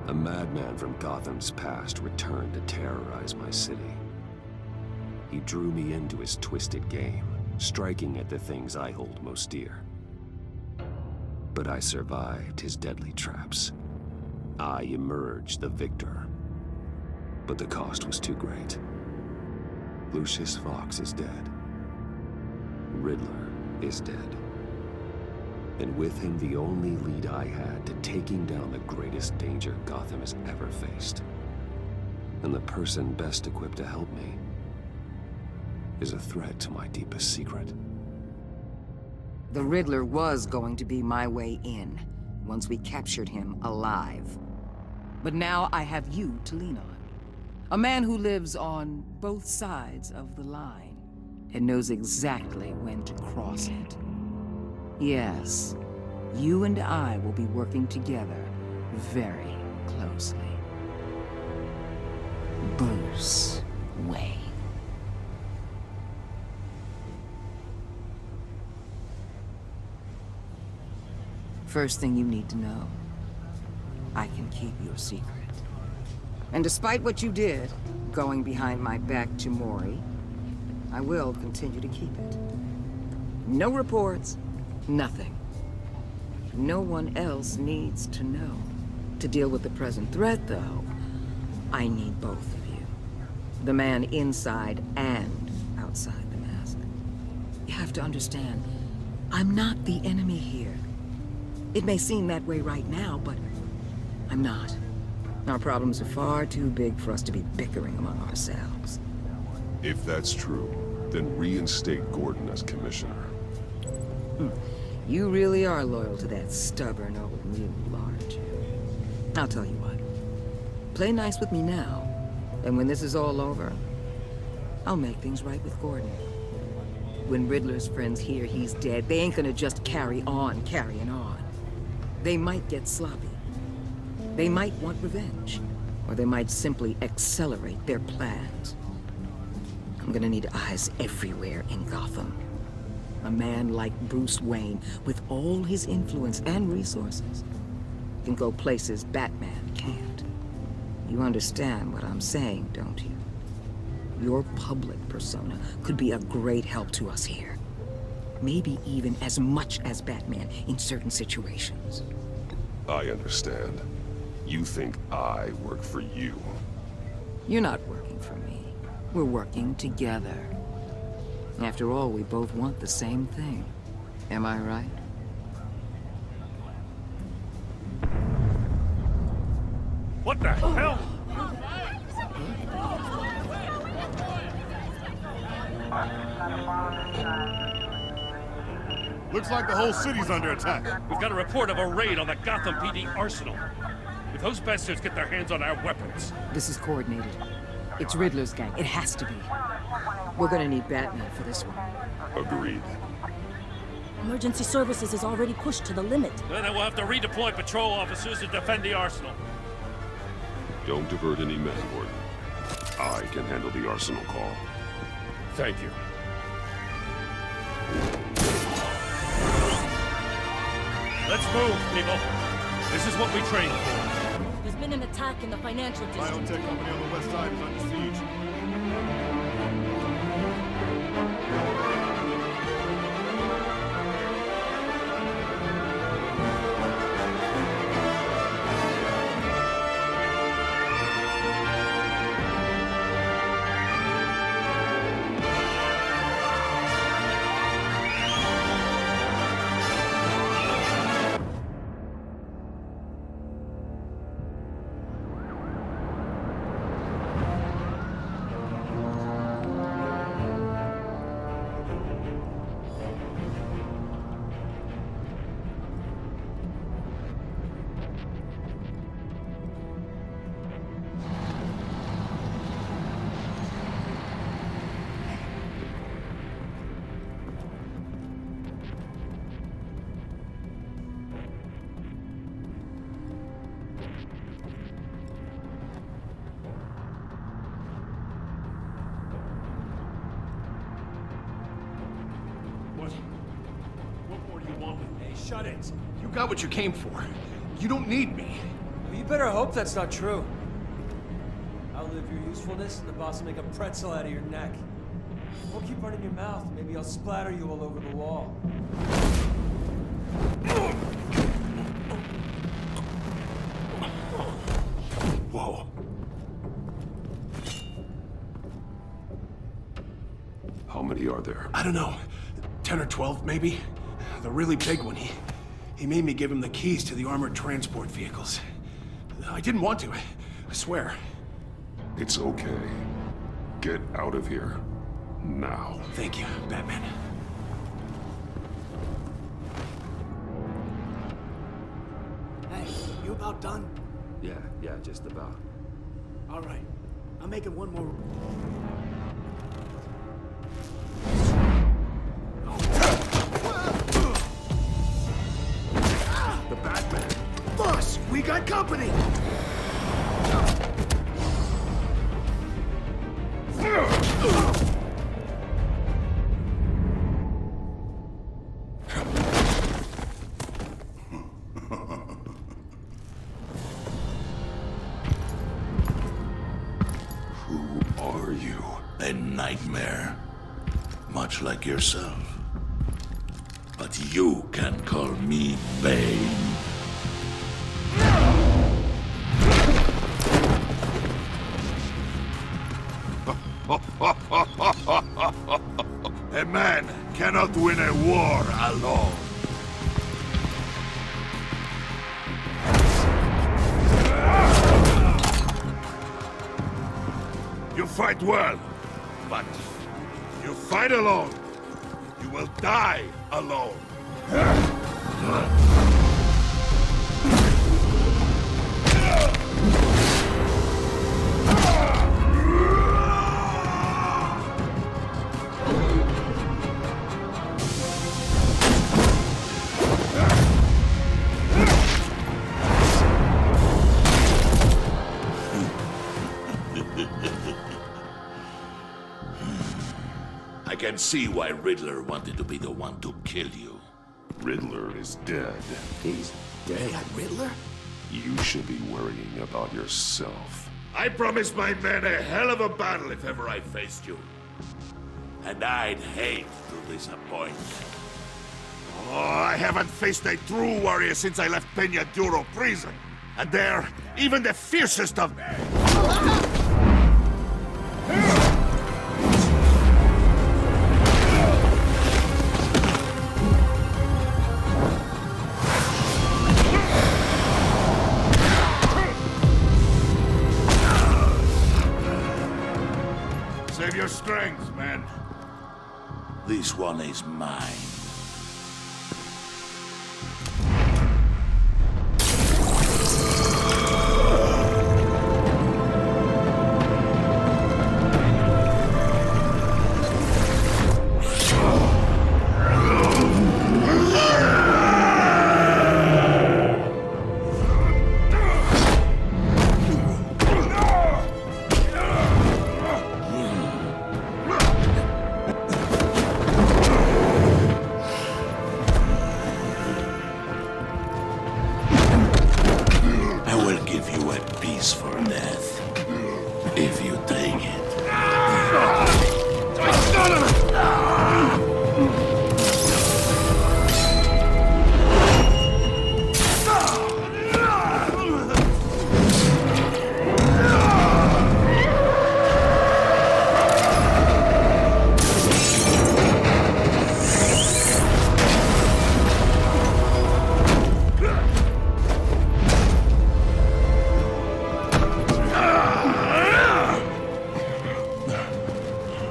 A madman from Gotham's past returned to terrorize my city. He drew me into his twisted game, striking at the things I hold most dear. But I survived his deadly traps. I emerged the victor. But the cost was too great. Lucius Fox is dead. Riddler is dead. And with him the only lead I had to taking down the greatest danger Gotham has ever faced. And the person best equipped to help me is a threat to my deepest secret. The Riddler was going to be my way in, once we captured him alive. But now I have you to lean on. A man who lives on both sides of the line, and knows exactly when to cross it. Yes, you and I will be working together very closely. Bruce Wayne. First thing you need to know, I can keep your secret. And despite what you did, going behind my back to Mori, I will continue to keep it. No reports, nothing. No one else needs to know. To deal with the present threat, though, I need both of you. The man inside and outside the mask. You have to understand, I'm not the enemy here. It may seem that way right now, but I'm not. Our problems are far too big for us to be bickering among ourselves. If that's true, then reinstate Gordon as commissioner. You really are loyal to that stubborn old mule, aren't you? I'll tell you what. Play nice with me now, and when this is all over, I'll make things right with Gordon. When Riddler's friends hear he's dead, they ain't gonna just carry on carrying on. They might get sloppy. They might want revenge, or they might simply accelerate their plans. I'm gonna need eyes everywhere in Gotham. A man like Bruce Wayne, with all his influence and resources, can go places Batman can't. You understand what I'm saying, don't you? Your public persona could be a great help to us here. Maybe even as much as Batman in certain situations. I understand. You think I work for you. You're not working for me. We're working together. After all, we both want the same thing. Am I right? What the hell? Looks like the whole city's under attack. We've got a report of a raid on the Gotham PD arsenal. If those bastards get their hands on our weapons... This is coordinated. It's Riddler's gang. It has to be. We're gonna need Batman for this one. Agreed. Emergency services is already pushed to the limit. Then we'll have to redeploy patrol officers to defend the arsenal. Don't divert any men, Gordon. I can handle the arsenal call. Thank you. Let's move, people. This is what we trained for. There's been an attack in the financial district. Biotech company on the west side is under siege. Shut it. You got what you came for. You don't need me. Leave better hope that's not true. Outlive your usefulness, and the boss will make a pretzel out of your neck. Don't keep running your mouth. Maybe I'll splatter you all over the wall. Whoa. How many are there? I don't know. 10 or 12, maybe? The really big one, he made me give him the keys to the armored transport vehicles. I didn't want to, I swear. It's okay. Get out of here. Now. Thank you, Batman. Hey, you about done? Yeah, just about. All right. I'm making one more. The Batman! Boss, we got company! Who are you? A nightmare, much like yourself. But you can call me Bane. A man cannot win a war alone. You fight well, but you fight alone. You will die alone. I can see why Riddler wanted to be the one to kill you. Riddler is dead. He's dead. Riddler? You should be worrying about yourself. I promised my men a hell of a battle if ever I faced you. And I'd hate to disappoint. Oh, I haven't faced a true warrior since I left Peña Duro prison. And they're even the fiercest of... Save your strength, man. This one is mine. If you take it.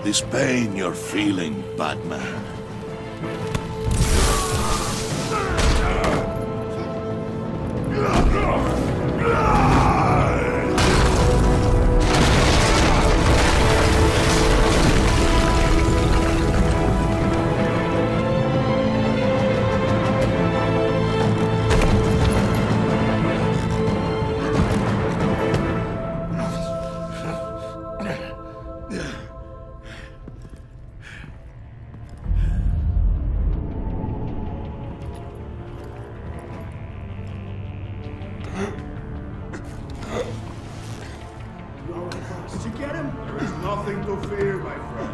This pain you're feeling, Batman. You all right, boss? Did you get him? There is nothing to fear, my friend.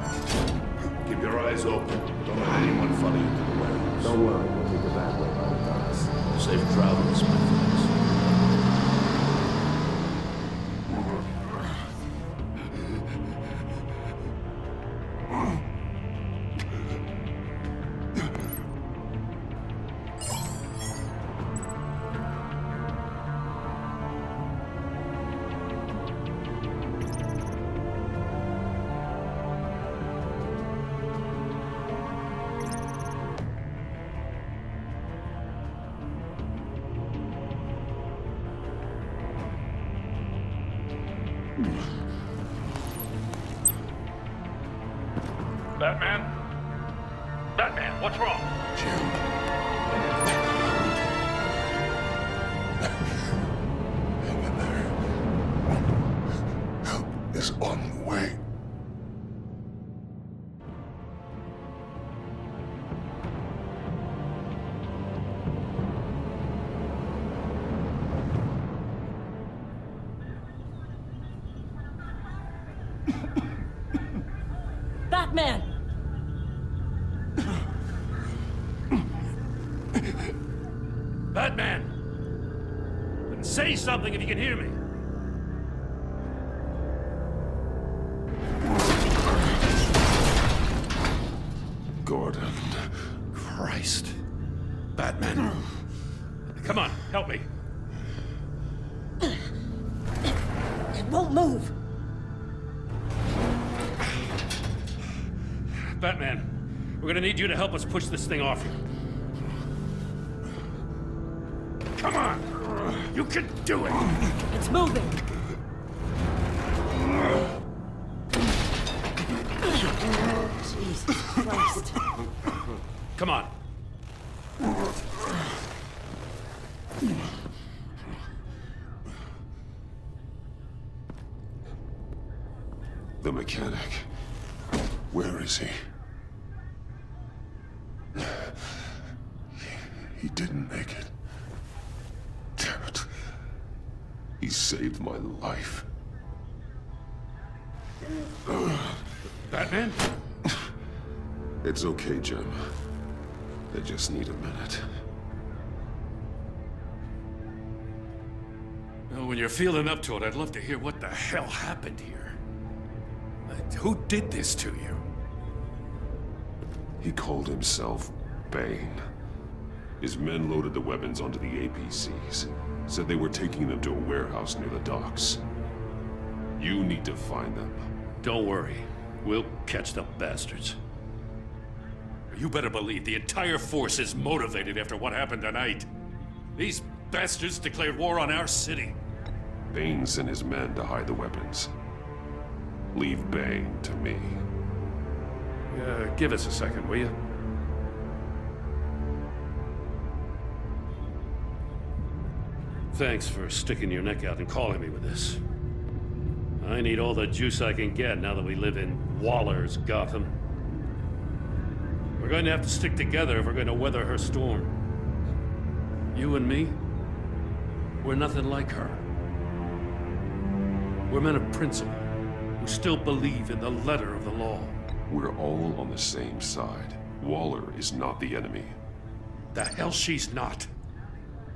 Keep your eyes open. Don't let anyone follow you to the warehouse. Don't worry, we'll take the back way by the docks. Safe travels, my friends. Batman? Batman, what's wrong? Jim. Hang in there. Help is on the way. Batman! Batman! Then say something if you can hear me. Gordon. Christ. Batman. Come on, help me. It won't move! Batman, we're gonna need you to help us push this thing off you. Come on! You can do it! It's moving! Jesus Christ. Come on. The mechanic. Where is he? He didn't make it. Damn it. He saved my life. Batman? It's okay, Jim. I just need a minute. Well, when you're feeling up to it, I'd love to hear what the hell happened here. Who did this to you? He called himself Bane. His men loaded the weapons onto the APCs. Said they were taking them to a warehouse near the docks. You need to find them. Don't worry. We'll catch the bastards. You better believe the entire force is motivated after what happened tonight. These bastards declared war on our city. Bane sent his men to hide the weapons. Leave Bane to me. Give us a second, will you? Thanks for sticking your neck out and calling me with this. I need all the juice I can get now that we live in Waller's Gotham. We're going to have to stick together if we're going to weather her storm. You and me, we're nothing like her. We're men of principle who still believe in the letter of the law. We're all on the same side. Waller is not the enemy. The hell she's not.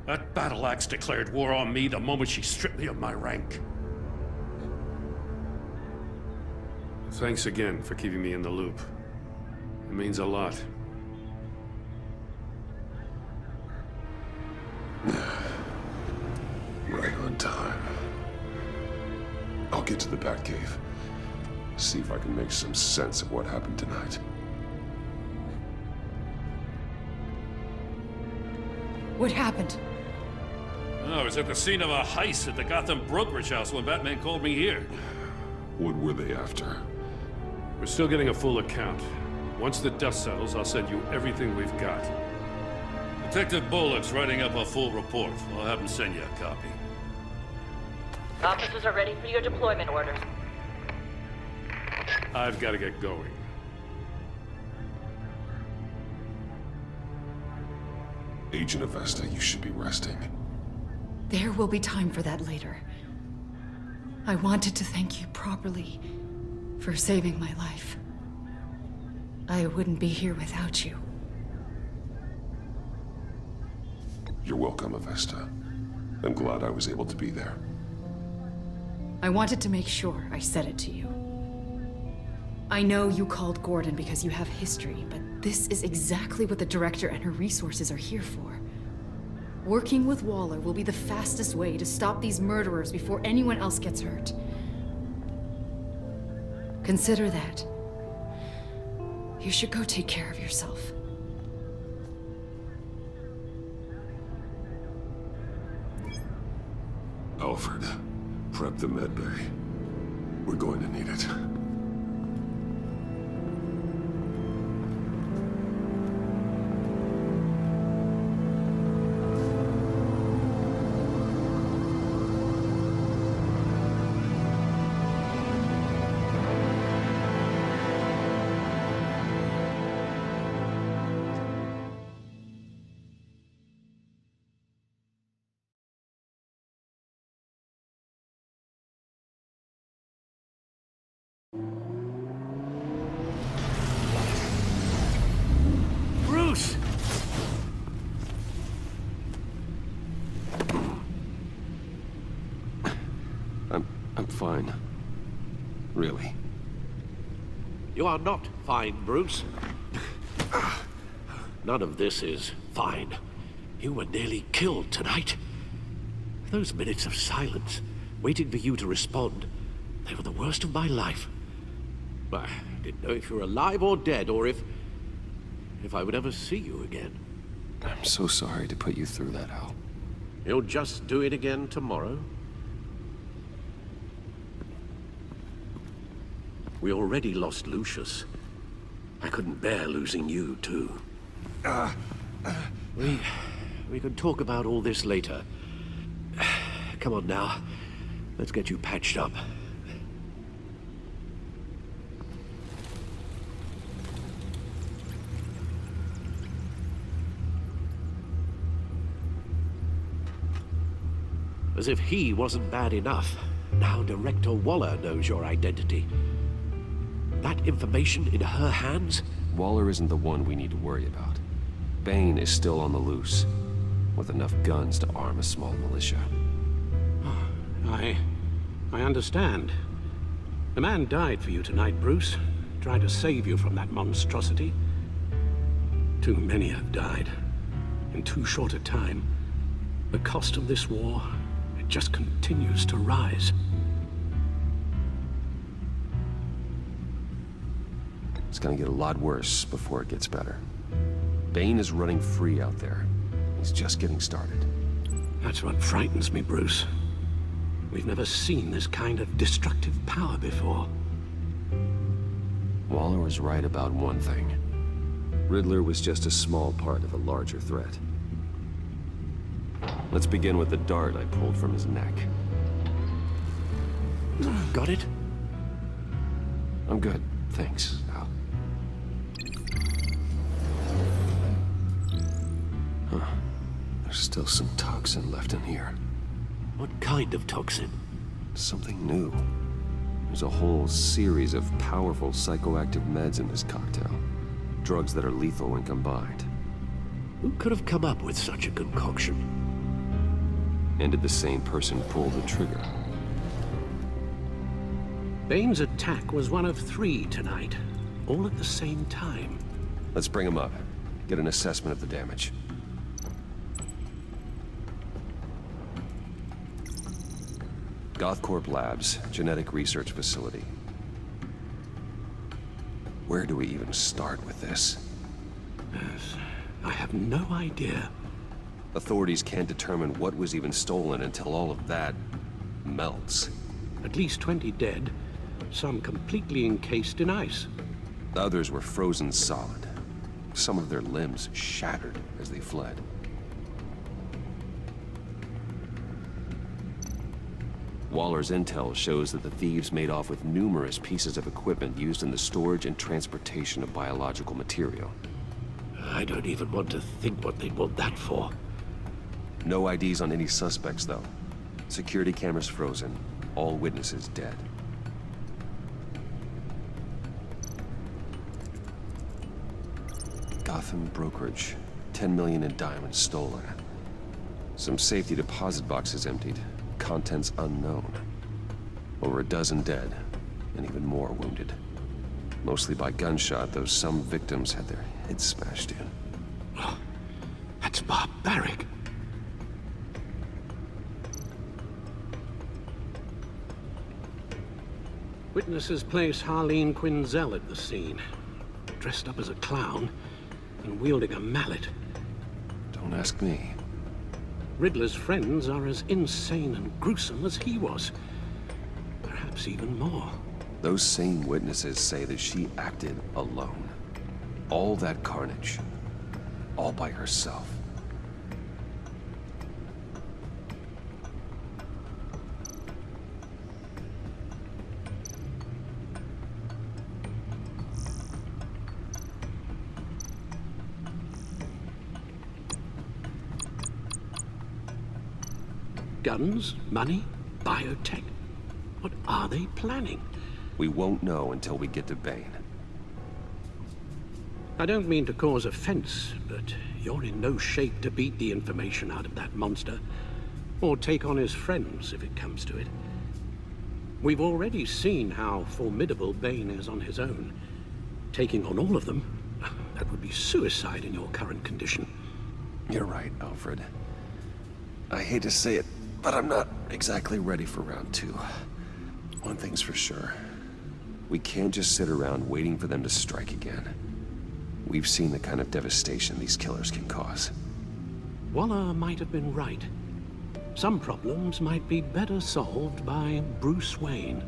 That battle axe declared war on me the moment she stripped me of my rank. Thanks again for keeping me in the loop. It means a lot. Right on time. I'll get to the Batcave. See if I can make some sense of what happened tonight. What happened? I was at the scene of a heist at the Gotham brokerage house when Batman called me here. What were they after? We're still getting a full account. Once the dust settles, I'll send you everything we've got. Detective Bullock's writing up a full report. I'll have him send you a copy. Officers are ready for your deployment orders. I've got to get going. Agent Avesta, you should be resting. There will be time for that later. I wanted to thank you properly for saving my life. I wouldn't be here without you. You're welcome, Avesta. I'm glad I was able to be there. I wanted to make sure I said it to you. I know you called Gordon because you have history, but this is exactly what the Director and her resources are here for. Working with Waller will be the fastest way to stop these murderers before anyone else gets hurt. Consider that. You should go take care of yourself. Alfred, prep the med bay. We're going to need it. Bruce! I'm fine. Really. You are not fine, Bruce. None of this is fine. You were nearly killed tonight. Those minutes of silence, waiting for you to respond, they were the worst of my life. I didn't know if you were alive or dead, or if I would ever see you again. I'm so sorry to put you through that, Al. You'll just do it again tomorrow? We already lost Lucius. I couldn't bear losing you, too. We could talk about all this later. Come on now. Let's get you patched up. As if he wasn't bad enough, now Director Waller knows your identity. That information in her hands? Waller isn't the one we need to worry about. Bane is still on the loose, with enough guns to arm a small militia. I understand. The man died for you tonight, Bruce. Trying to save you from that monstrosity. Too many have died. In too short a time. The cost of this war, it just continues to rise. It's gonna get a lot worse before it gets better. Bane is running free out there. He's just getting started. That's what frightens me, Bruce. We've never seen this kind of destructive power before. Waller was right about one thing. Riddler was just a small part of a larger threat. Let's begin with the dart I pulled from his neck. Got it? I'm good, thanks, Al. Huh. There's still some toxin left in here. What kind of toxin? Something new. There's a whole series of powerful psychoactive meds in this cocktail. Drugs that are lethal when combined. Who could have come up with such a concoction? And did the same person pull the trigger? Bane's attack was one of 3 tonight, all at the same time. Let's bring him up. Get an assessment of the damage. Gothcorp Labs, genetic research facility. Where do we even start with this? Yes, I have no idea. Authorities can't determine what was even stolen until all of that melts. At least 20 dead, some completely encased in ice. Others were frozen solid. Some of their limbs shattered as they fled. Waller's intel shows that the thieves made off with numerous pieces of equipment used in the storage and transportation of biological material. I don't even want to think what they'd want that for. No IDs on any suspects, though. Security cameras frozen. All witnesses dead. Gotham brokerage. 10 million in diamonds stolen. Some safety deposit boxes emptied. Contents unknown. Over a dozen dead, and even more wounded. Mostly by gunshot, though some victims had their heads smashed in. Oh, that's barbaric. Witnesses place Harleen Quinzel at the scene, dressed up as a clown and wielding a mallet. Don't ask me. Riddler's friends are as insane and gruesome as he was. Perhaps even more. Those same witnesses say that she acted alone. All that carnage. All by herself. Guns, money, biotech. What are they planning? We won't know until we get to Bane. I don't mean to cause offense, but you're in no shape to beat the information out of that monster, or take on his friends if it comes to it. We've already seen how formidable Bane is on his own. Taking on all of them, that would be suicide in your current condition. You're right, Alfred. I hate to say it, but I'm not exactly ready for round 2. One thing's for sure. We can't just sit around waiting for them to strike again. We've seen the kind of devastation these killers can cause. Waller might have been right. Some problems might be better solved by Bruce Wayne.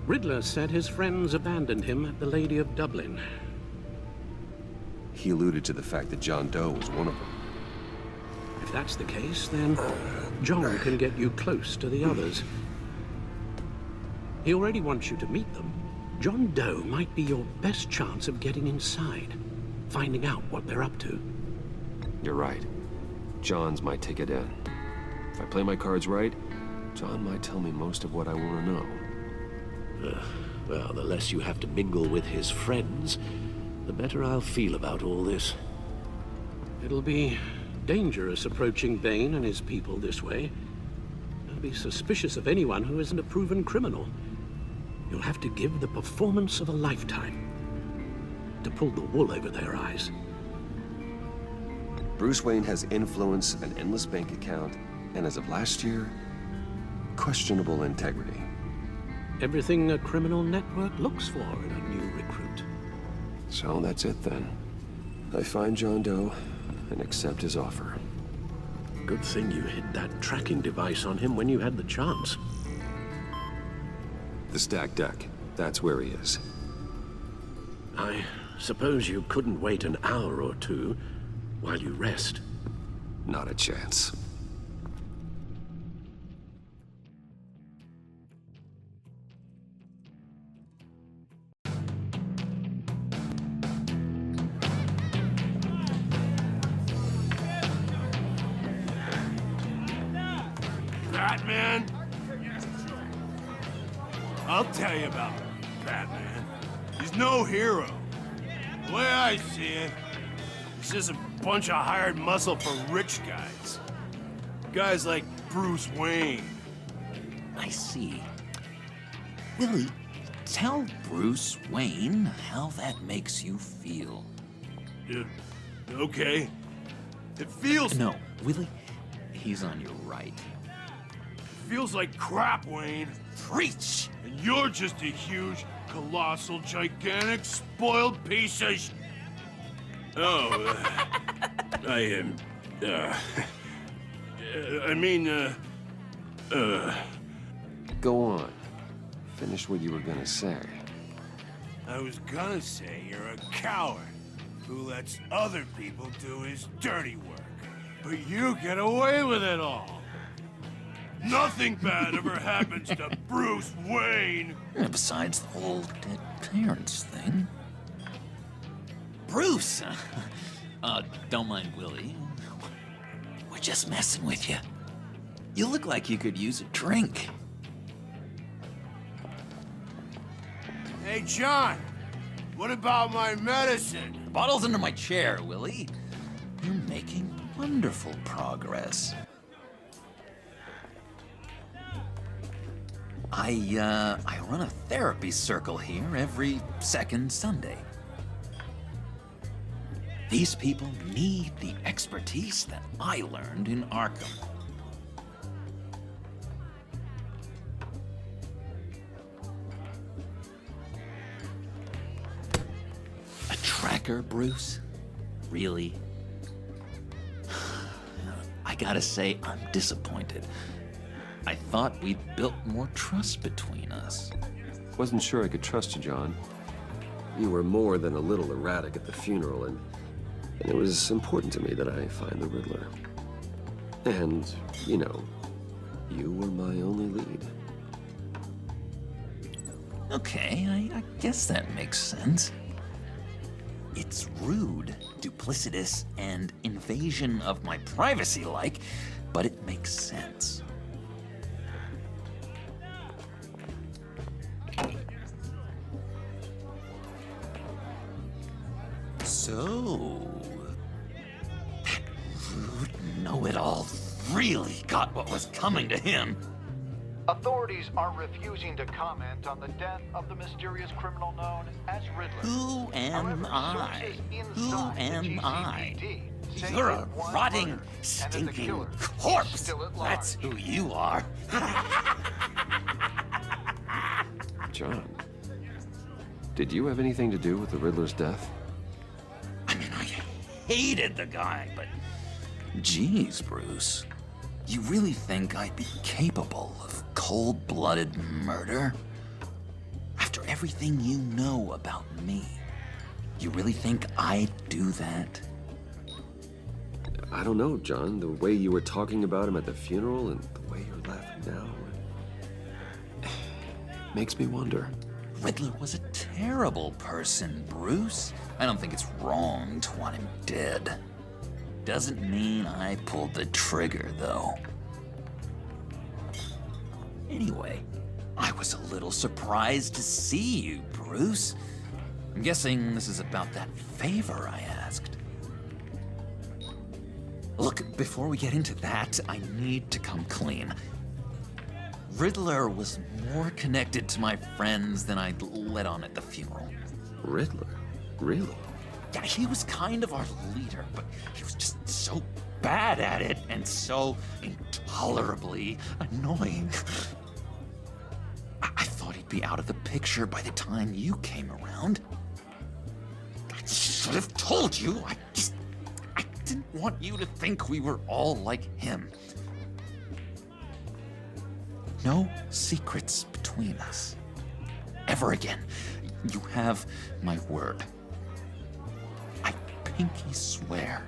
Riddler said his friends abandoned him at the Lady of Dublin. He alluded to the fact that John Doe was one of them. If that's the case, then John can get you close to the others. He already wants you to meet them. John Doe might be your best chance of getting inside, finding out what they're up to. You're right. John's my ticket in. If I play my cards right, John might tell me most of what I want to know. Well, the less you have to mingle with his friends, the better I'll feel about all this. It'll be dangerous approaching Bane and his people this way. I'll be suspicious of anyone who isn't a proven criminal. You'll have to give the performance of a lifetime to pull the wool over their eyes. Bruce Wayne has influence, an endless bank account, and as of last year, questionable integrity. Everything a criminal network looks for in a new recruit. So that's it then. I find John Doe and accept his offer. Good thing you hid that tracking device on him when you had the chance. The stacked deck. That's where he is. I suppose you couldn't wait an hour or two while you rest. Not a chance. Batman? I'll tell you about Batman. He's no hero. The way I see it, he's just a bunch of hired muscle for rich guys. Guys like Bruce Wayne. I see. Willie, tell Bruce Wayne how that makes you feel. Okay. It feels... No, Willie, he's on your right. It feels like crap, Wayne. Preach! And you're just a huge, colossal, gigantic, spoiled piece of sh... Oh, I mean, Go on. Finish what you were gonna say. I was gonna say you're a coward who lets other people do his dirty work. But you get away with it all. Nothing bad ever happens to Bruce Wayne. And besides the whole dead parents thing. Bruce! Don't mind Willie. We're just messing with you. You look like you could use a drink. Hey, John. What about my medicine? The bottle's under my chair, Willie. You're making wonderful progress. I run a therapy circle here every second Sunday. These people need the expertise that I learned in Arkham. A tracker, Bruce? Really? I gotta say, I'm disappointed. I thought we'd built more trust between us. Wasn't sure I could trust you, John. You were more than a little erratic at the funeral, and it was important to me that I find the Riddler. And, you know, you were my only lead. Okay, I guess that makes sense. It's rude, duplicitous, and invasion of my privacy-like, but it makes sense. So, that rude know-it-all really got what was coming to him. Authorities are refusing to comment on the death of the mysterious criminal known as Riddler. Who am I? Who am I? You're a rotting, stinking corpse. That's who you are. John, did you have anything to do with the Riddler's death? Hated the guy, but geez, Bruce, you really think I'd be capable of cold-blooded murder? After everything you know about me, you really think I'd do that? I don't know, John. The way you were talking about him at the funeral and the way you're laughing now makes me wonder. Riddler was a terrible person, Bruce. I don't think it's wrong to want him dead. Doesn't mean I pulled the trigger, though. Anyway, I was a little surprised to see you, Bruce. I'm guessing this is about that favor I asked. Look, before we get into that, I need to come clean. Riddler was more connected to my friends than I'd let on at the funeral. Riddler? Really? Yeah, he was kind of our leader, but he was just so bad at it and so intolerably annoying. I thought he'd be out of the picture by the time you came around. I should have told you. I didn't want you to think we were all like him. No secrets between us. Ever again. You have my word. I pinky swear.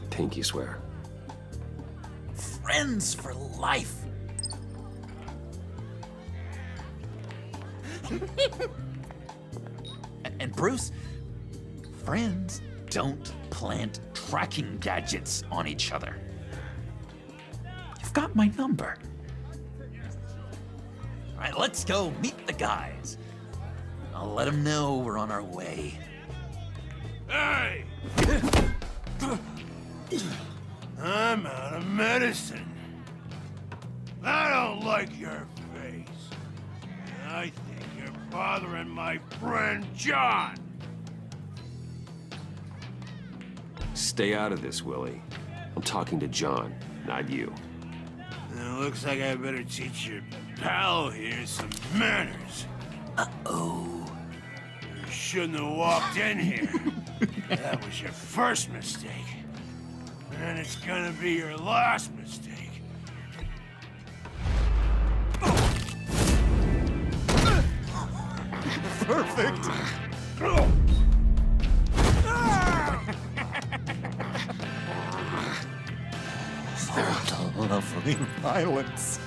Pinky swear. Friends for life. And Bruce, friends don't plant tracking gadgets on each other. You've got my number. All right, let's go meet the guys. I'll let them know we're on our way. Hey! I'm out of medicine. I don't like your face. I think you're bothering my friend John. Stay out of this, Willie. I'm talking to John, not you. It looks like I better teach your pal here some manners. Uh-oh. You shouldn't have walked in here. That was your first mistake. And it's gonna be your last mistake. Perfect. Lovely violence.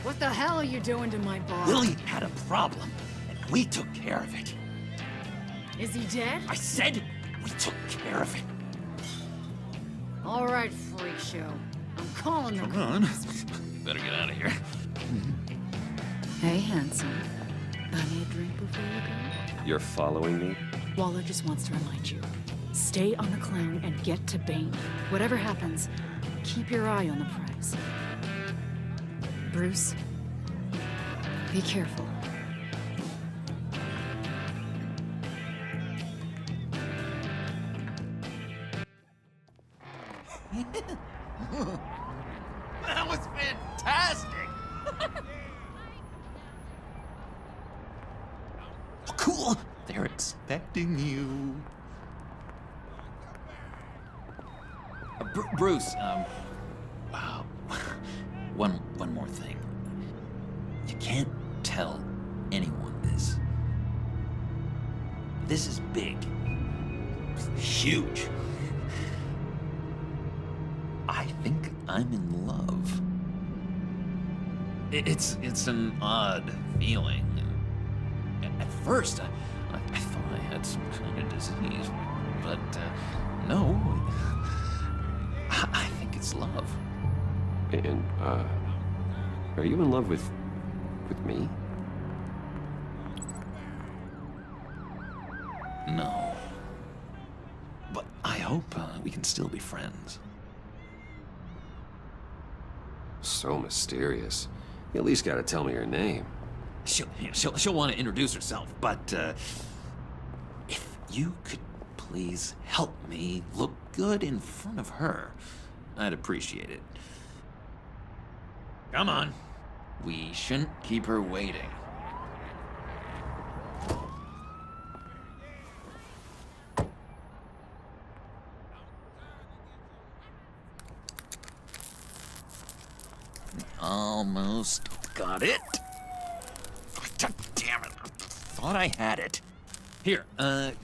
What the hell are you doing to my boss? Willie had a problem, and we took care of it. Is he dead? I said we took care of it. All right, freak show. I'm calling the Come on. Better get out of here. Hey, handsome. Buy me a drink before you go? You're following me? Waller just wants to remind you. Stay on the clown and get to Bane. Whatever happens, keep your eye on the prize. Bruce, be careful. That was fantastic! Oh, cool! They're expecting you. Bruce, one more thing. You can't tell anyone this. This is big. Huge. I think I'm in love. It's an odd feeling. At first, I thought I had some kind of disease, but no. I think it's love. And, are you in love with me? No. But I hope we can still be friends. So mysterious. You at least gotta tell me her name. She'll want to introduce herself, but if you could please help me look good in front of her, I'd appreciate it. Come on. We shouldn't keep her waiting. Almost got it. Damn it. Thought I had it. Here,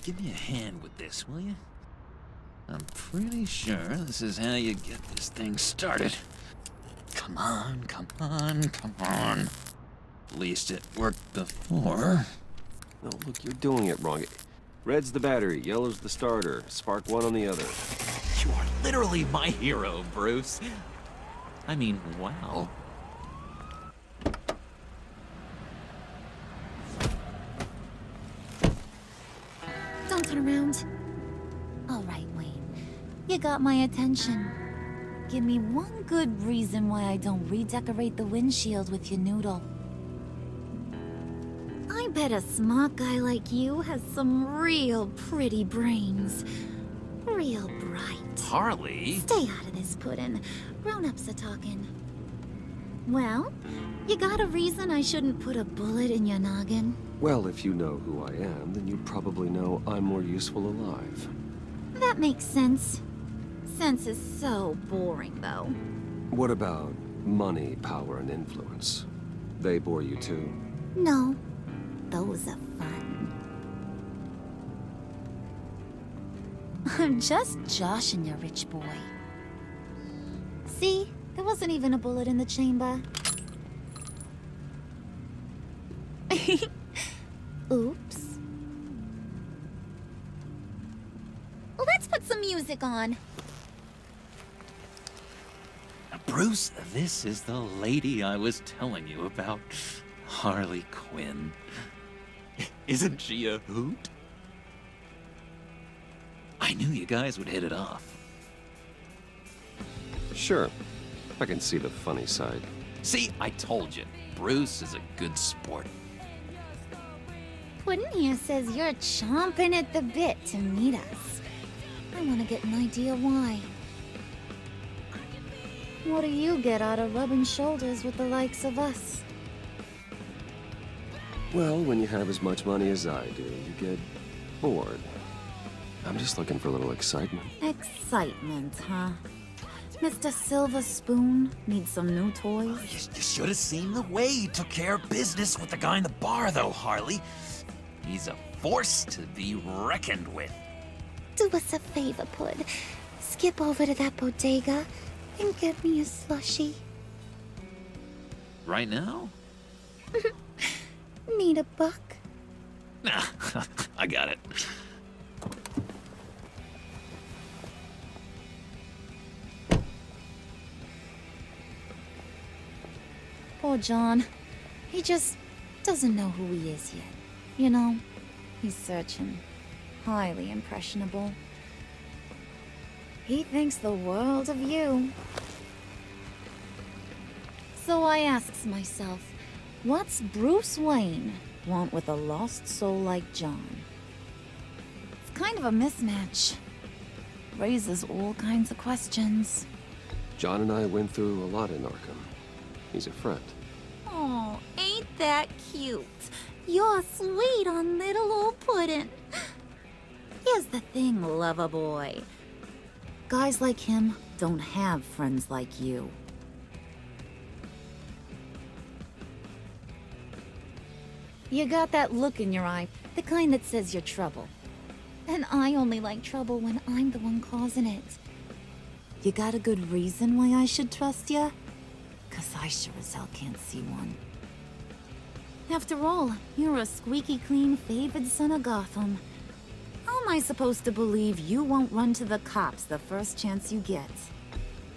give me a hand with this, will you? I'm pretty sure this is how you get this thing started. Come on, come on, come on. At least it worked before. No, look, you're doing it wrong. Red's the battery, yellow's the starter. Spark one on the other. You are literally my hero, Bruce. I mean, wow. Don't turn around. All right, Wayne. You got my attention. Give me one good reason why I don't redecorate the windshield with your noodle. I bet a smart guy like you has some real pretty brains. Real bright. Harley? Stay out of this, Puddin'. Grown-ups are talking. Well, you got a reason I shouldn't put a bullet in your noggin? Well, if you know who I am, then you probably know I'm more useful alive. That makes sense. Sense is so boring, though. What about money, power, and influence? They bore you too? No. Those are fun. I'm just joshing you, rich boy. See? There wasn't even a bullet in the chamber. Oops. Let's put some music on. Bruce, this is the lady I was telling you about. Harley Quinn. Isn't she a hoot? I knew you guys would hit it off. Sure. I can see the funny side. See, I told you. Bruce is a good sport. Puddin' here says you're chomping at the bit to meet us. I want to get an idea why. What do you get out of rubbing shoulders with the likes of us? Well, when you have as much money as I do, you get bored. I'm just looking for a little excitement. Excitement, huh? Mr. Silver Spoon needs some new toys? You should have seen the way he took care of business with the guy in the bar, though, Harley. He's a force to be reckoned with. Do us a favor, Pud. Skip over to that bodega and get me a slushie. Right now? Need a buck? Nah, I got it. Poor John. He just doesn't know who he is yet. You know, he's searching. Highly impressionable. He thinks the world of you. So I asks myself, what's Bruce Wayne want with a lost soul like John? It's kind of a mismatch. Raises all kinds of questions. John and I went through a lot in Arkham. He's a friend. Oh, ain't that cute? You're sweet on little old puddin'. Here's the thing, lover boy. Guys like him don't have friends like you. You got that look in your eye, the kind that says you're trouble. And I only like trouble when I'm the one causing it. You got a good reason why I should trust you? 'Cause I sure as hell can't see one. After all, you're a squeaky clean favored son of Gotham. How am I supposed to believe you won't run to the cops the first chance you get?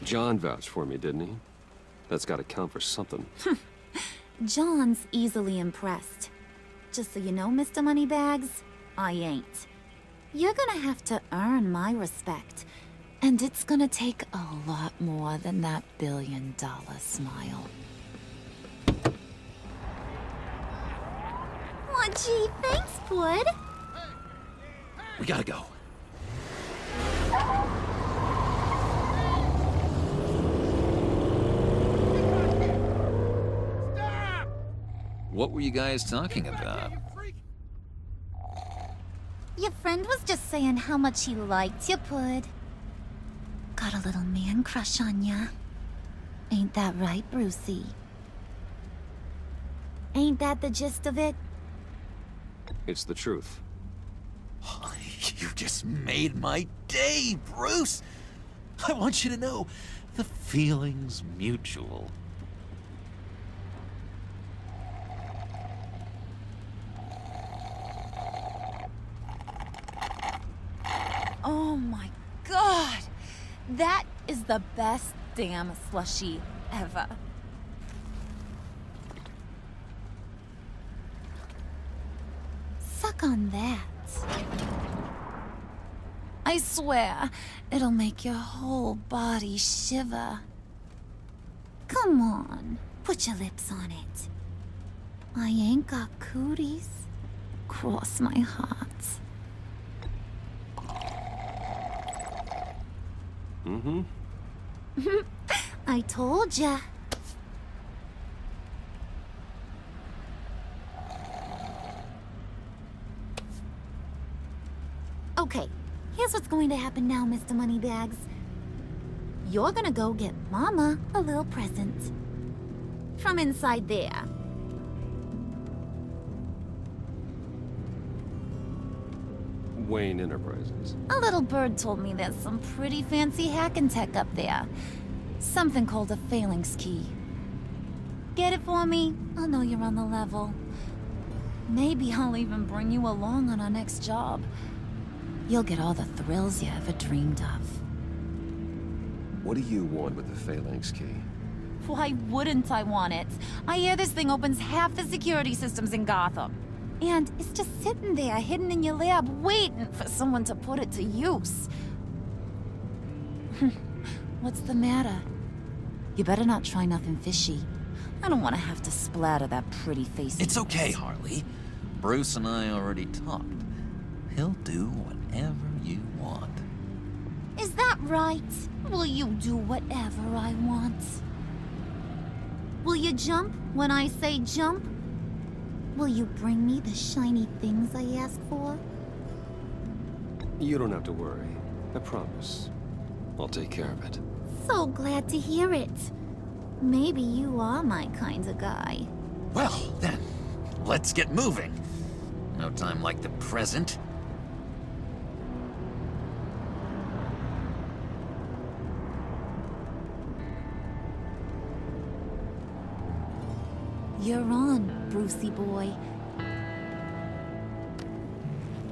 John vouched for me, didn't he? That's gotta count for something. John's easily impressed. Just so you know, Mr. Moneybags, I ain't. You're gonna have to earn my respect. And it's gonna take a lot more than that $1 billion smile. Aw, gee, thanks, bud. We gotta go. What were you guys talking about? Your friend was just saying how much he liked you, bud. Got a little man crush on ya. Ain't that right, Brucey? Ain't that the gist of it? It's the truth. You just made my day, Bruce! I want you to know, the feeling's mutual. Oh my god! That is the best damn slushie ever. Suck on that. I swear, it'll make your whole body shiver. Come on, put your lips on it. I ain't got cooties. Cross my heart. Mm-hmm. I told ya. Okay, here's what's going to happen now, Mr. Moneybags. You're gonna go get Mama a little present. From inside there. Wayne Enterprises. A little bird told me there's some pretty fancy hacking tech up there. Something called a phalanx key. Get it for me? I'll know you're on the level. Maybe I'll even bring you along on our next job. You'll get all the thrills you ever dreamed of. What do you want with the phalanx key? Why wouldn't I want it? I hear this thing opens half the security systems in Gotham. And it's just sitting there, hidden in your lab, waiting for someone to put it to use. What's the matter? You better not try nothing fishy. I don't want to have to splatter that pretty face. It's okay, Harley. Bruce and I already talked. He'll do whatever you want. Is that right? Will you do whatever I want? Will you jump when I say jump? Will you bring me the shiny things I ask for? You don't have to worry. I promise. I'll take care of it. So glad to hear it. Maybe you are my kind of guy. Well, then, let's get moving. No time like the present. You're on, Brucey boy.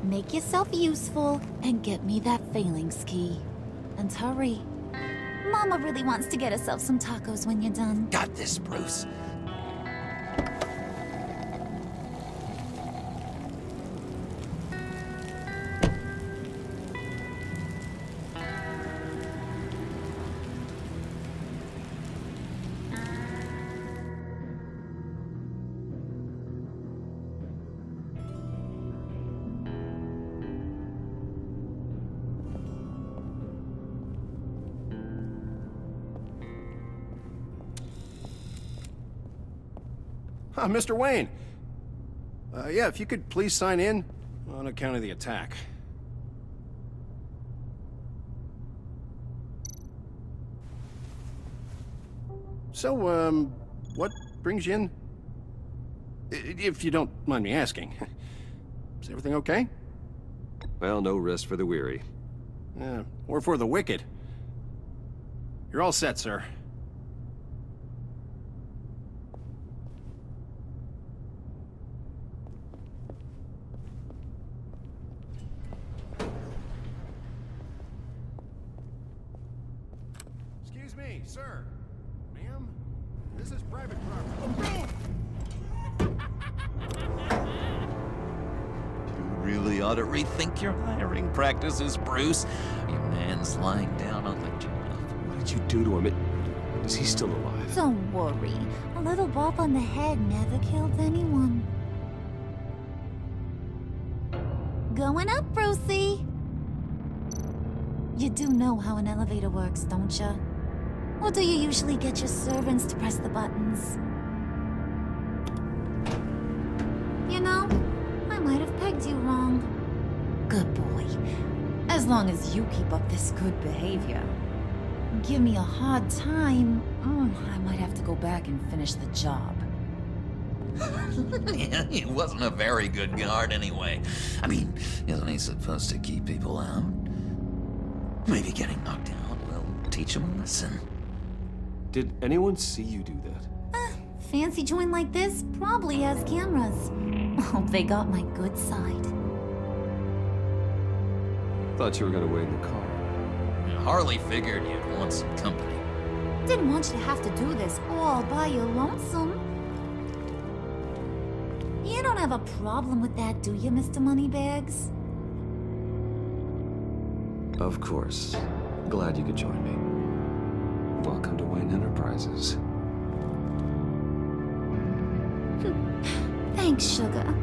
Make yourself useful and get me that phalanx key. And hurry. Mama really wants to get herself some tacos when you're done. Got this, Bruce. Mr. Wayne. Yeah, if you could please sign in on account of the attack. So, what brings you in? If you don't mind me asking. Is everything okay? Well, no rest for the weary. Or for the wicked. You're all set, sir. Excuse me, sir. Ma'am? This is private property. You really ought to rethink your hiring practices, Bruce. Your man's lying down on the job. What did you do to him? Is he still alive? Don't worry. A little bump on the head never killed anyone. Going up, Brucey! You do know how an elevator works, don't you? Or do you usually get your servants to press the buttons? You know, I might have pegged you wrong. Good boy. As long as you keep up this good behavior. Give me a hard time, I might have to go back and finish the job. Yeah, he wasn't a very good guard anyway. I mean, isn't he supposed to keep people out? Maybe getting knocked out will teach him a lesson. Did anyone see you do that? Fancy joint like this probably has cameras. Hope they got my good side. Thought you were gonna wait in the car. Harley figured you'd want some company. Didn't want you to have to do this all by your lonesome. You don't have a problem with that, do you, Mr. Moneybags? Of course. Glad you could join me. Welcome to Wayne Enterprises. Thanks, sugar.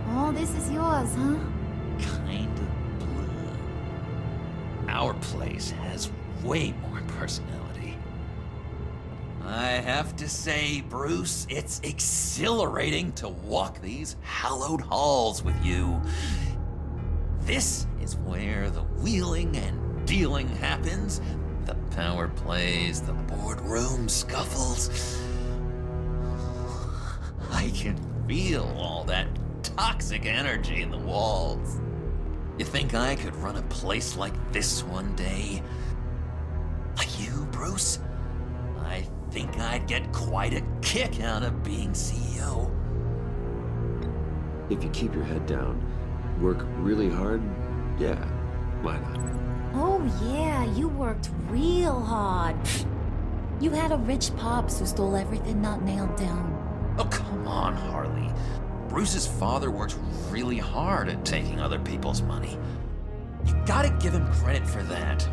All this is yours, huh? Kind of blue. Our place has way more personality. I have to say, Bruce, it's exhilarating to walk these hallowed halls with you. This is where the wheeling and dealing happens. The power plays, the boardroom scuffles. I can feel all that toxic energy in the walls. You think I could run a place like this one day? Like you, Bruce? I think I'd get quite a kick out of being CEO. If you keep your head down, work really hard, yeah, why not? Oh yeah, you worked real hard. You had a rich pops who stole everything not nailed down. Oh, come on, Harley. Bruce's father worked really hard at taking other people's money. You gotta give him credit for that.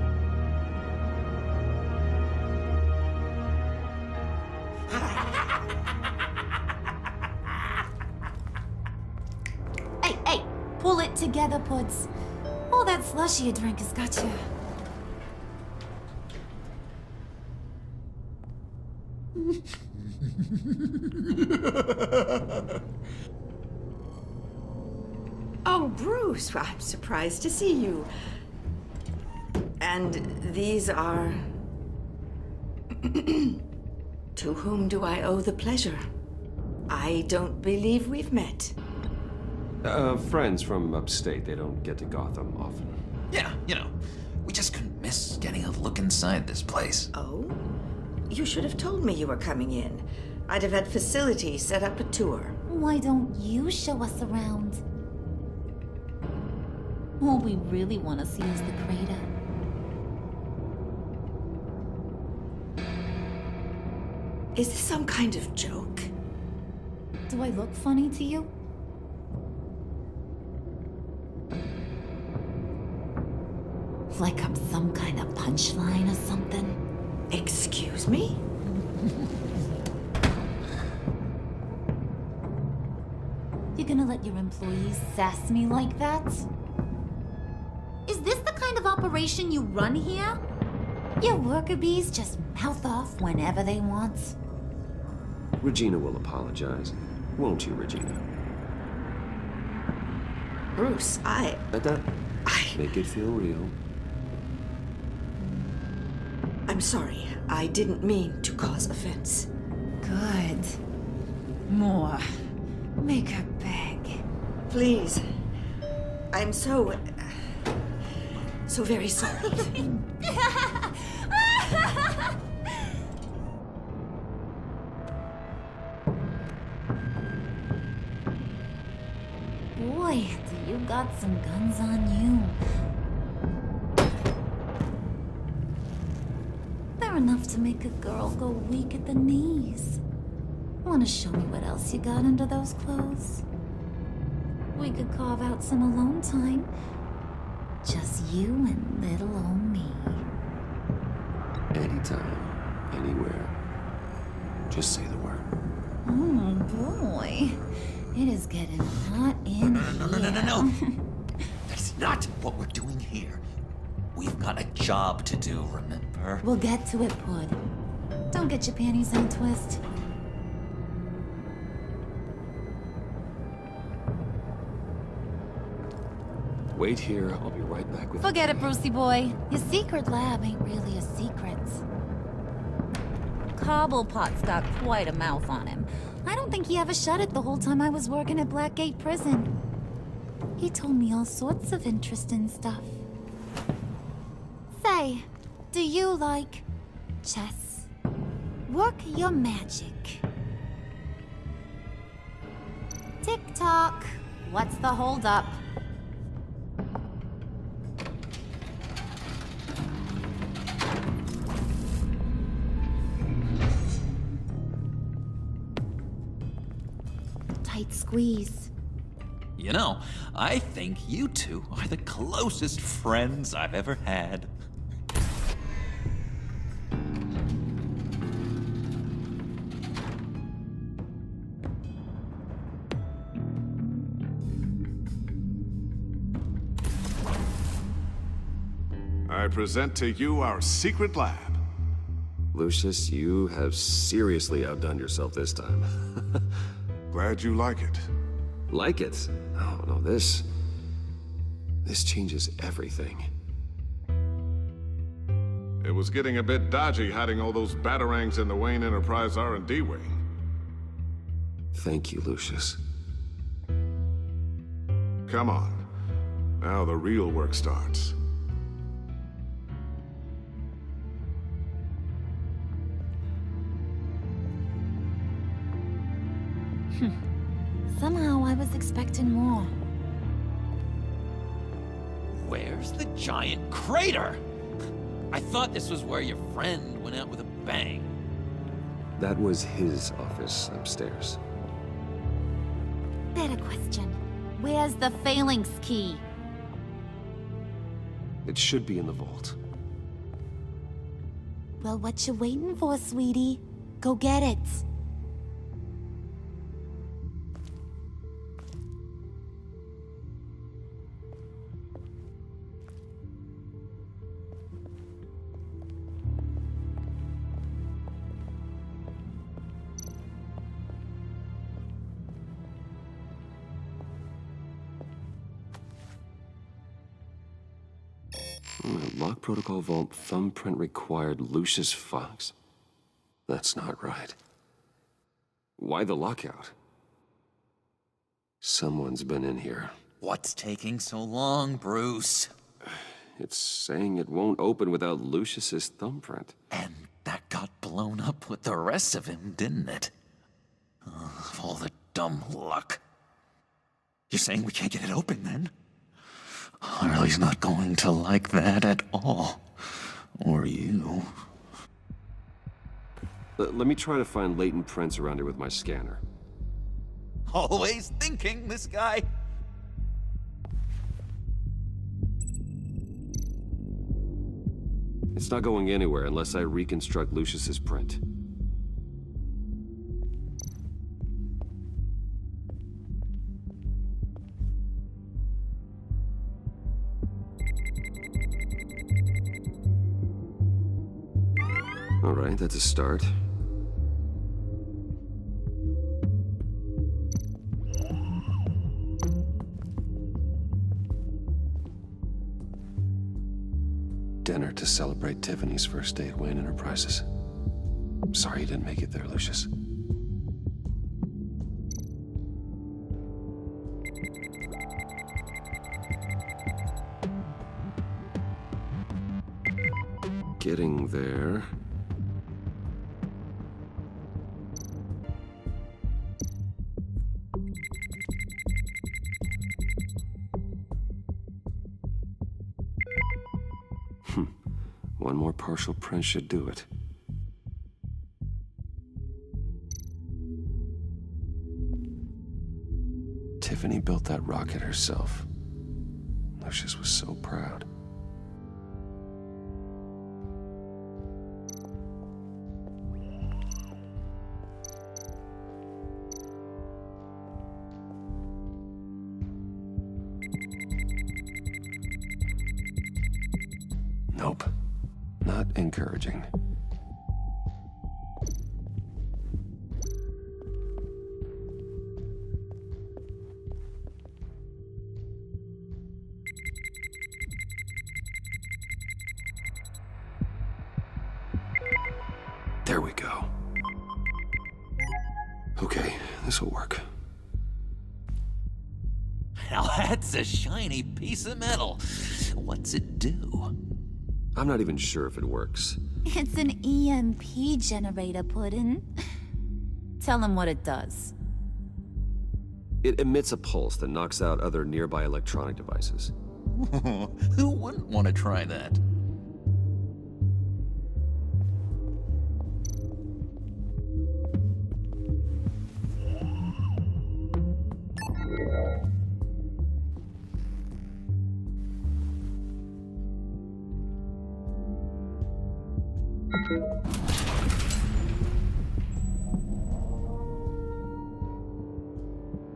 Hey, pull it together, Puds. All that slushy you drink has got you. Oh, Bruce, I'm surprised to see you. And these are... To whom do I owe the pleasure? I don't believe we've met. Friends from upstate. They don't get to Gotham often. Yeah, you know, we just couldn't miss getting a look inside this place. Oh? You should have told me you were coming in. I'd have had facilities set up a tour. Why don't you show us around? All we really want to see is the crater. Is this some kind of joke? Do I look funny to you? Like I'm some kind of punchline or something? Excuse me? You gonna let your employees sass me like that? Is this the kind of operation you run here? Your worker bees just mouth off whenever they want. Regina will apologize. Won't you, Regina? Bruce, Make it feel real. I'm sorry. I didn't mean to cause offense. Good. More. Make her beg. Please. I'm so very sorry. Boy, do you got some guns on you. They're enough to make a girl go weak at the knees. Want to show me what else you got under those clothes? We could carve out some alone time. Just you and little old me. Anytime, anywhere. Just say the word. Oh boy. It is getting hot in here. No. That's not what we're doing here. We've got a job to do, remember? We'll get to it, Pud. Don't get your panties in a twist. Wait here, I'll be right back with Forget it, Brucey boy. Your secret lab ain't really a secret. Cobblepot's got quite a mouth on him. I don't think he ever shut it the whole time I was working at Blackgate Prison. He told me all sorts of interesting stuff. Say, do you like chess? Work your magic. Tick-tock. What's the holdup? Tight squeeze. You know, I think you two are the closest friends I've ever had. I present to you our secret lab. Lucius, you have seriously outdone yourself this time. Glad you like it. Like it? Oh, no, this changes everything. It was getting a bit dodgy hiding all those batarangs in the Wayne Enterprise R&D wing. Thank you, Lucius. Come on. Now the real work starts. Somehow I was expecting more. Where's the giant crater? I thought this was where your friend went out with a bang. That was his office upstairs. Better question. Where's the phalanx key? It should be in the vault. Well, what you waiting for, sweetie? Go get it. Lock protocol vault thumbprint required Lucius Fox? That's not right. Why the lockout? Someone's been in here. What's taking so long, Bruce? It's saying it won't open without Lucius's thumbprint. And that got blown up with the rest of him, didn't it? All the dumb luck. You're saying we can't get it open, then? Harley's not going to like that at all. Or you. Let me try to find latent prints around here with my scanner. Always thinking, this guy. It's not going anywhere unless I reconstruct Lucius's print. All right, that's a start. Dinner to celebrate Tiffany's first day at Wayne Enterprises. Sorry you didn't make it there, Lucius. Getting there. One more partial print should do it. Tiffany built that rocket herself. Lucius was so proud. Nope. Not encouraging. There we go. Okay, this'll work. Now that's a shiny piece of metal. What's it do? I'm not even sure if it works. It's an EMP generator, Puddin'. Tell him what it does. It emits a pulse that knocks out other nearby electronic devices. Who wouldn't want to try that?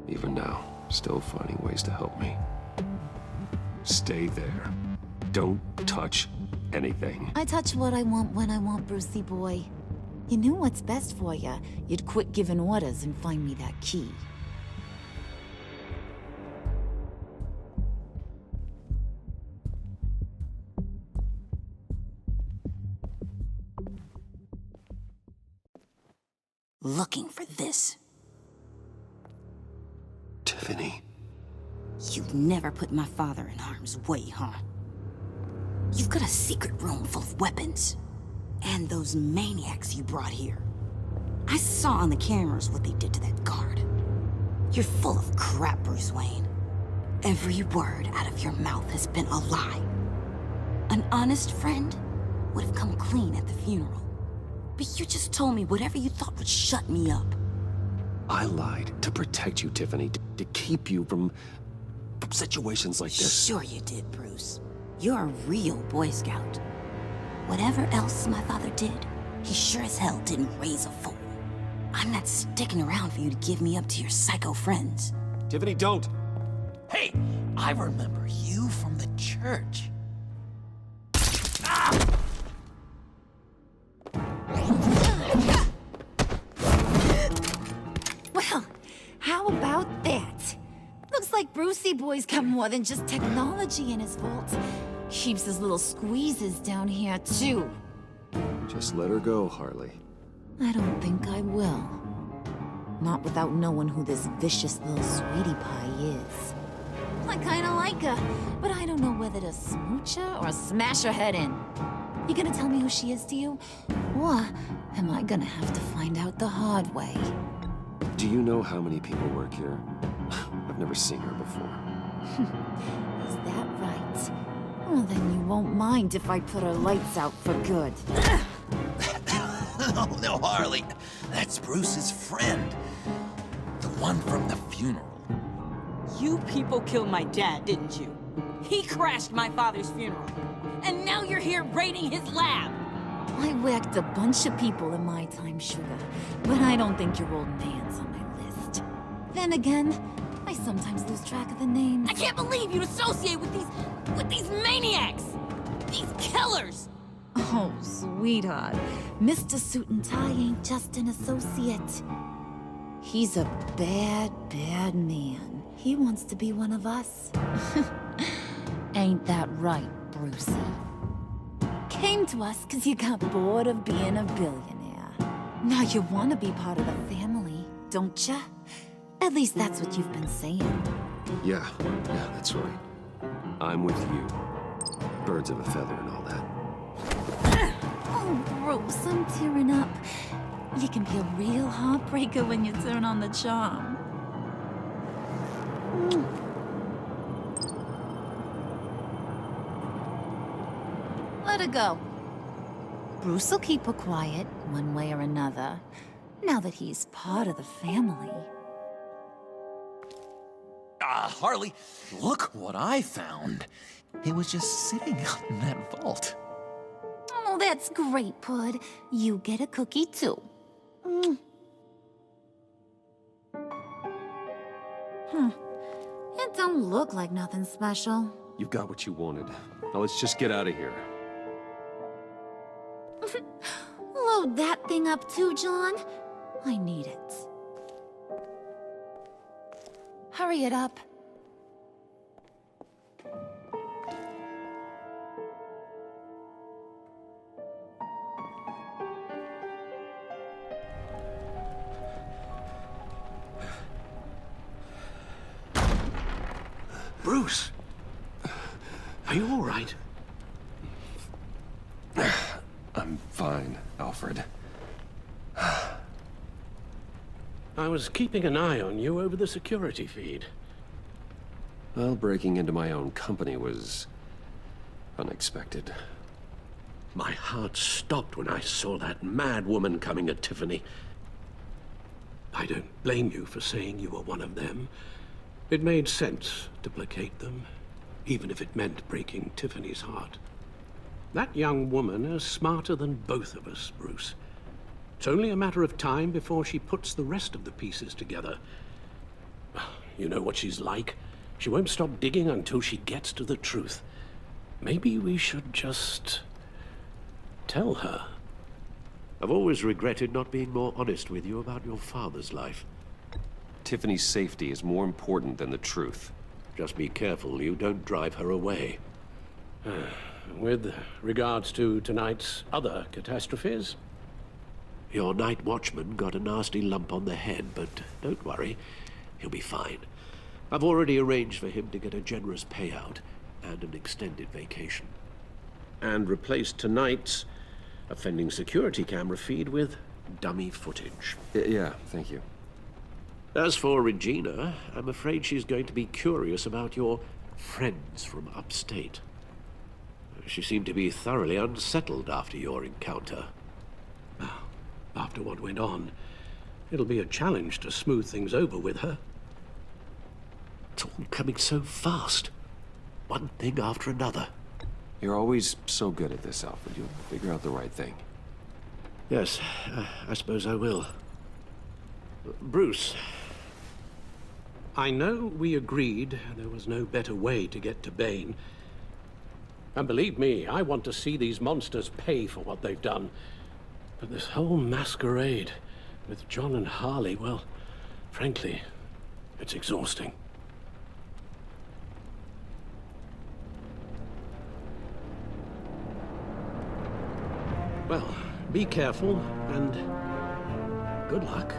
Even now, still finding ways to help me. Stay there. Don't touch anything. I touch what I want when I want, Brucey boy. You knew what's best for you. You'd quit giving orders and find me that key. Looking for this. Tiffany. You've never put my father in harm's way, huh? You've got a secret room full of weapons. And those maniacs you brought here. I saw on the cameras what they did to that guard. You're full of crap, Bruce Wayne. Every word out of your mouth has been a lie. An honest friend would have come clean at the funeral. But you just told me whatever you thought would shut me up. I lied to protect you, Tiffany, to keep you from situations like this. Sure you did, Bruce. You're a real Boy Scout. Whatever else my father did, he sure as hell didn't raise a fool. I'm not sticking around for you to give me up to your psycho friends. Tiffany, don't! Hey, I remember you from the church. Well, how about that? Looks like Brucey boy's got more than just technology in his vault. Keeps his little squeezes down here, too. Just let her go, Harley. I don't think I will. Not without knowing who this vicious little sweetie pie is. I kinda like her, but I don't know whether to smooch her or smash her head in. You gonna tell me who she is to you? Or am I gonna have to find out the hard way? Do you know how many people work here? I've never seen her before. Is that right? Well, then you won't mind if I put her lights out for good. Oh, no, Harley. That's Bruce's friend. The one from the funeral. You people killed my dad, didn't you? He crashed my father's funeral. And now you're here raiding his lab. I whacked a bunch of people in my time, Sugar. But I don't think your old man's on my list. Then again, I sometimes lose track of the names. I can't believe you'd associate with these maniacs! These killers! Oh, sweetheart. Mr. Suit and Tie ain't just an associate. He's a bad, bad man. He wants to be one of us. Ain't that right, Brucey? Came to us because you got bored of being a billionaire. Now you want to be part of the family, don't ya? At least that's what you've been saying. Yeah, that's right. I'm with you. Birds of a feather and all that. Oh, Bruce, I'm tearing up. You can be a real heartbreaker when you turn on the charm. Let her go. Bruce will keep her quiet, one way or another, now that he's part of the family. Harley, look what I found. It was just sitting up in that vault. Oh, that's great, Pud. You get a cookie, too. It don't look like nothing special. You've got what you wanted. Now let's just get out of here. Load that thing up too, John. I need it. Hurry it up. Bruce! Are you all right? I'm fine, Alfred. I was keeping an eye on you over the security feed. Well, breaking into my own company was unexpected. My heart stopped when I saw that mad woman coming at Tiffany. I don't blame you for saying you were one of them. It made sense to placate them, even if it meant breaking Tiffany's heart. That young woman is smarter than both of us, Bruce. It's only a matter of time before she puts the rest of the pieces together. You know what she's like. She won't stop digging until she gets to the truth. Maybe we should just tell her. I've always regretted not being more honest with you about your father's life. Tiffany's safety is more important than the truth. Just be careful you don't drive her away. With regards to tonight's other catastrophes? Your night watchman got a nasty lump on the head, but don't worry, he'll be fine. I've already arranged for him to get a generous payout and an extended vacation. And replaced tonight's offending security camera feed with dummy footage. Yeah, thank you. As for Regina, I'm afraid she's going to be curious about your friends from upstate. She seemed to be thoroughly unsettled after your encounter. After what went on, it'll be a challenge to smooth things over with her. It's all coming so fast. One thing after another. You're always so good at this, Alfred. You'll figure out the right thing. Yes, I suppose I will. Bruce. I know we agreed there was no better way to get to Bane. And believe me, I want to see these monsters pay for what they've done. But this whole masquerade with John and Harley, well, frankly, it's exhausting. Well, be careful and good luck.